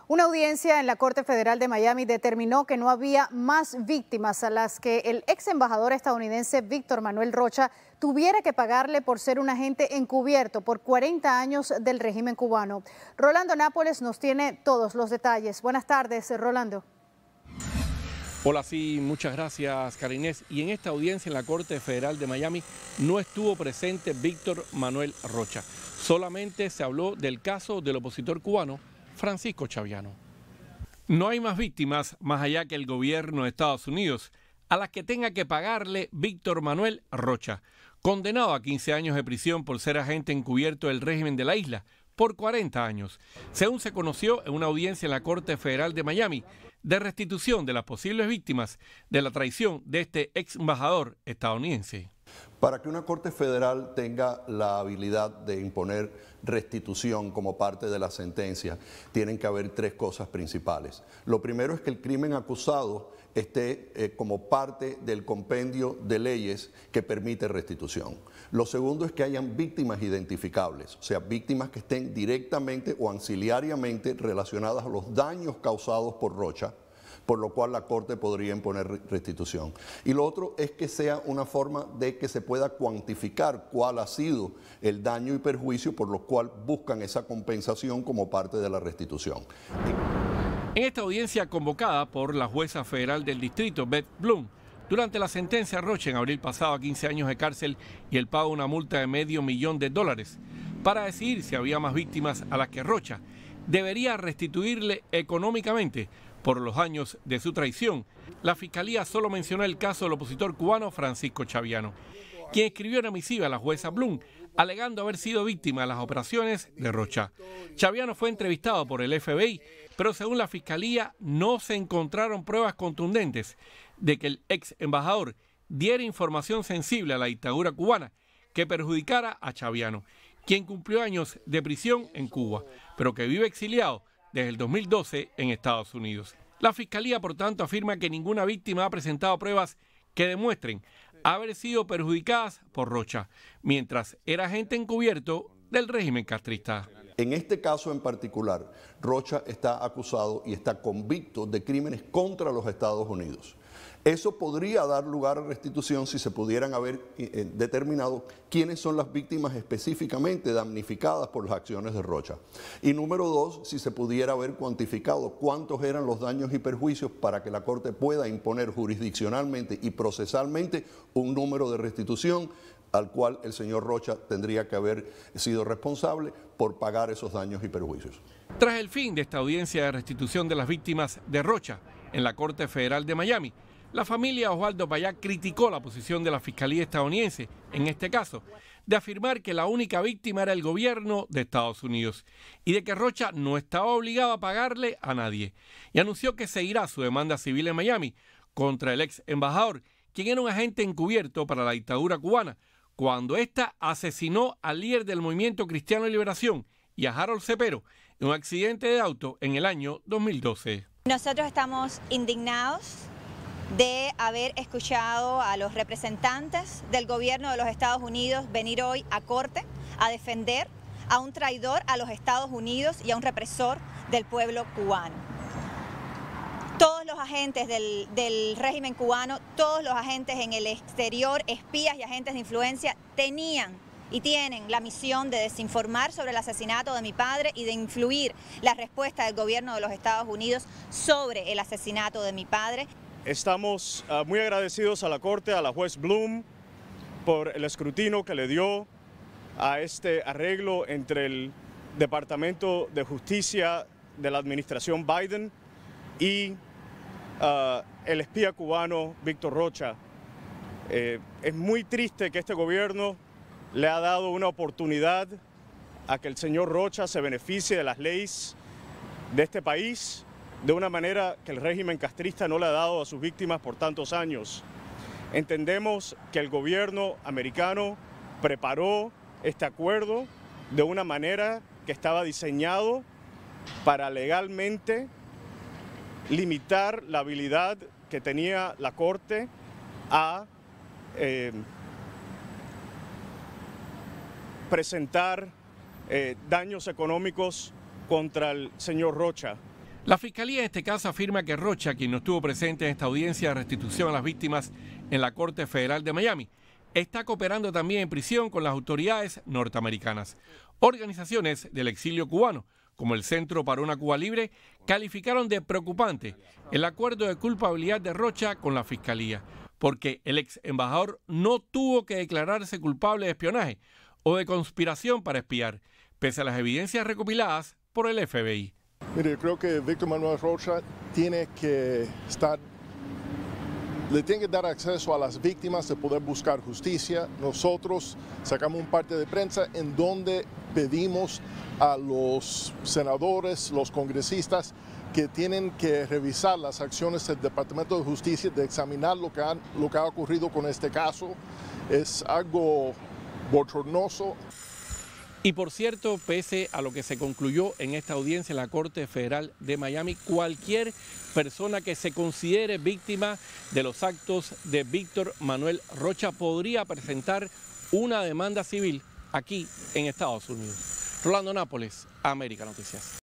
Una audiencia en la Corte Federal de Miami determinó que no había más víctimas a las que el ex embajador estadounidense Víctor Manuel Rocha tuviera que pagarle por ser un agente encubierto por 40 años del régimen cubano. Rolando Nápoles nos tiene todos los detalles. Buenas tardes, Rolando. Hola, sí, muchas gracias, Karinés. Y en esta audiencia en la Corte Federal de Miami no estuvo presente Víctor Manuel Rocha. Solamente se habló del caso del opositor cubano Francisco Chaviano. No hay más víctimas más allá que el gobierno de Estados Unidos a las que tenga que pagarle Víctor Manuel Rocha, condenado a 15 años de prisión por ser agente encubierto del régimen de la isla por 40 años, según se conoció en una audiencia en la Corte Federal de Miami de restitución de las posibles víctimas de la traición de este ex embajador estadounidense. Para que una Corte Federal tenga la habilidad de imponer restitución como parte de la sentencia, tienen que haber tres cosas principales. Lo primero es que el crimen acusado esté como parte del compendio de leyes que permite restitución. Lo segundo es que hayan víctimas identificables, o sea, víctimas que estén directamente o auxiliariamente relacionadas a los daños causados por Rocha, por lo cual la Corte podría imponer restitución. Y lo otro es que sea una forma de que se pueda cuantificar cuál ha sido el daño y perjuicio por lo cual buscan esa compensación como parte de la restitución. En esta audiencia convocada por la jueza federal del distrito, Beth Bloom, durante la sentencia a Rocha en abril pasado a 15 años de cárcel y el pago de una multa de $500,000 para decidir si había más víctimas a las que Rocha debería restituirle económicamente por los años de su traición, la Fiscalía solo mencionó el caso del opositor cubano Francisco Chaviano, quien escribió una misiva a la jueza Bloom, alegando haber sido víctima de las operaciones de Rocha. Chaviano fue entrevistado por el FBI, pero según la Fiscalía no se encontraron pruebas contundentes de que el ex embajador diera información sensible a la dictadura cubana que perjudicara a Chaviano, quien cumplió años de prisión en Cuba, pero que vive exiliado desde el 2012 en Estados Unidos. La Fiscalía, por tanto, afirma que ninguna víctima ha presentado pruebas que demuestren haber sido perjudicadas por Rocha, mientras era agente encubierto del régimen castrista. En este caso en particular, Rocha está acusado y está convicto de crímenes contra los Estados Unidos. Eso podría dar lugar a restitución si se pudieran haber determinado quiénes son las víctimas específicamente damnificadas por las acciones de Rocha. Y número dos, si se pudiera haber cuantificado cuántos eran los daños y perjuicios para que la Corte pueda imponer jurisdiccionalmente y procesalmente un número de restitución al cual el señor Rocha tendría que haber sido responsable por pagar esos daños y perjuicios. Tras el fin de esta audiencia de restitución de las víctimas de Rocha en la Corte Federal de Miami, la familia Osvaldo Payá criticó la posición de la Fiscalía estadounidense, en este caso, de afirmar que la única víctima era el gobierno de Estados Unidos y de que Rocha no estaba obligado a pagarle a nadie, y anunció que seguirá su demanda civil en Miami contra el ex embajador, quien era un agente encubierto para la dictadura cubana, cuando ésta asesinó al líder del Movimiento Cristiano de Liberación y a Harold Cepero en un accidente de auto en el año 2012. Nosotros estamos indignados de haber escuchado a los representantes del gobierno de los Estados Unidos venir hoy a corte a defender a un traidor a los Estados Unidos y a un represor del pueblo cubano. Todos los agentes del régimen cubano, todos los agentes en el exterior, espías y agentes de influencia, tenían y tienen la misión de desinformar sobre el asesinato de mi padre y de influir la respuesta del gobierno de los Estados Unidos sobre el asesinato de mi padre. Estamos muy agradecidos a la Corte, a la juez Bloom, por el escrutinio que le dio a este arreglo entre el Departamento de Justicia de la administración Biden y el espía cubano Víctor Rocha. Es muy triste que este gobierno le ha dado una oportunidad a que el señor Rocha se beneficie de las leyes de este país de una manera que el régimen castrista no le ha dado a sus víctimas por tantos años. Entendemos que el gobierno americano preparó este acuerdo de una manera que estaba diseñado para legalmente limitar la habilidad que tenía la Corte a presentar daños económicos contra el señor Rocha. La Fiscalía en este caso afirma que Rocha, quien no estuvo presente en esta audiencia de restitución a las víctimas en la Corte Federal de Miami, está cooperando también en prisión con las autoridades norteamericanas. Organizaciones del exilio cubano, como el Centro para una Cuba Libre, calificaron de preocupante el acuerdo de culpabilidad de Rocha con la Fiscalía, porque el ex embajador no tuvo que declararse culpable de espionaje o de conspiración para espiar, pese a las evidencias recopiladas por el FBI. Mire, yo creo que Víctor Manuel Rocha le tiene que dar acceso a las víctimas de poder buscar justicia. Nosotros sacamos un parte de prensa en donde pedimos a los senadores, los congresistas, que tienen que revisar las acciones del Departamento de Justicia, de examinar lo que ha ocurrido con este caso. Es algo bochornoso. Y por cierto, pese a lo que se concluyó en esta audiencia en la Corte Federal de Miami, cualquier persona que se considere víctima de los actos de Víctor Manuel Rocha podría presentar una demanda civil aquí en Estados Unidos. Rolando Nápoles, América Noticias.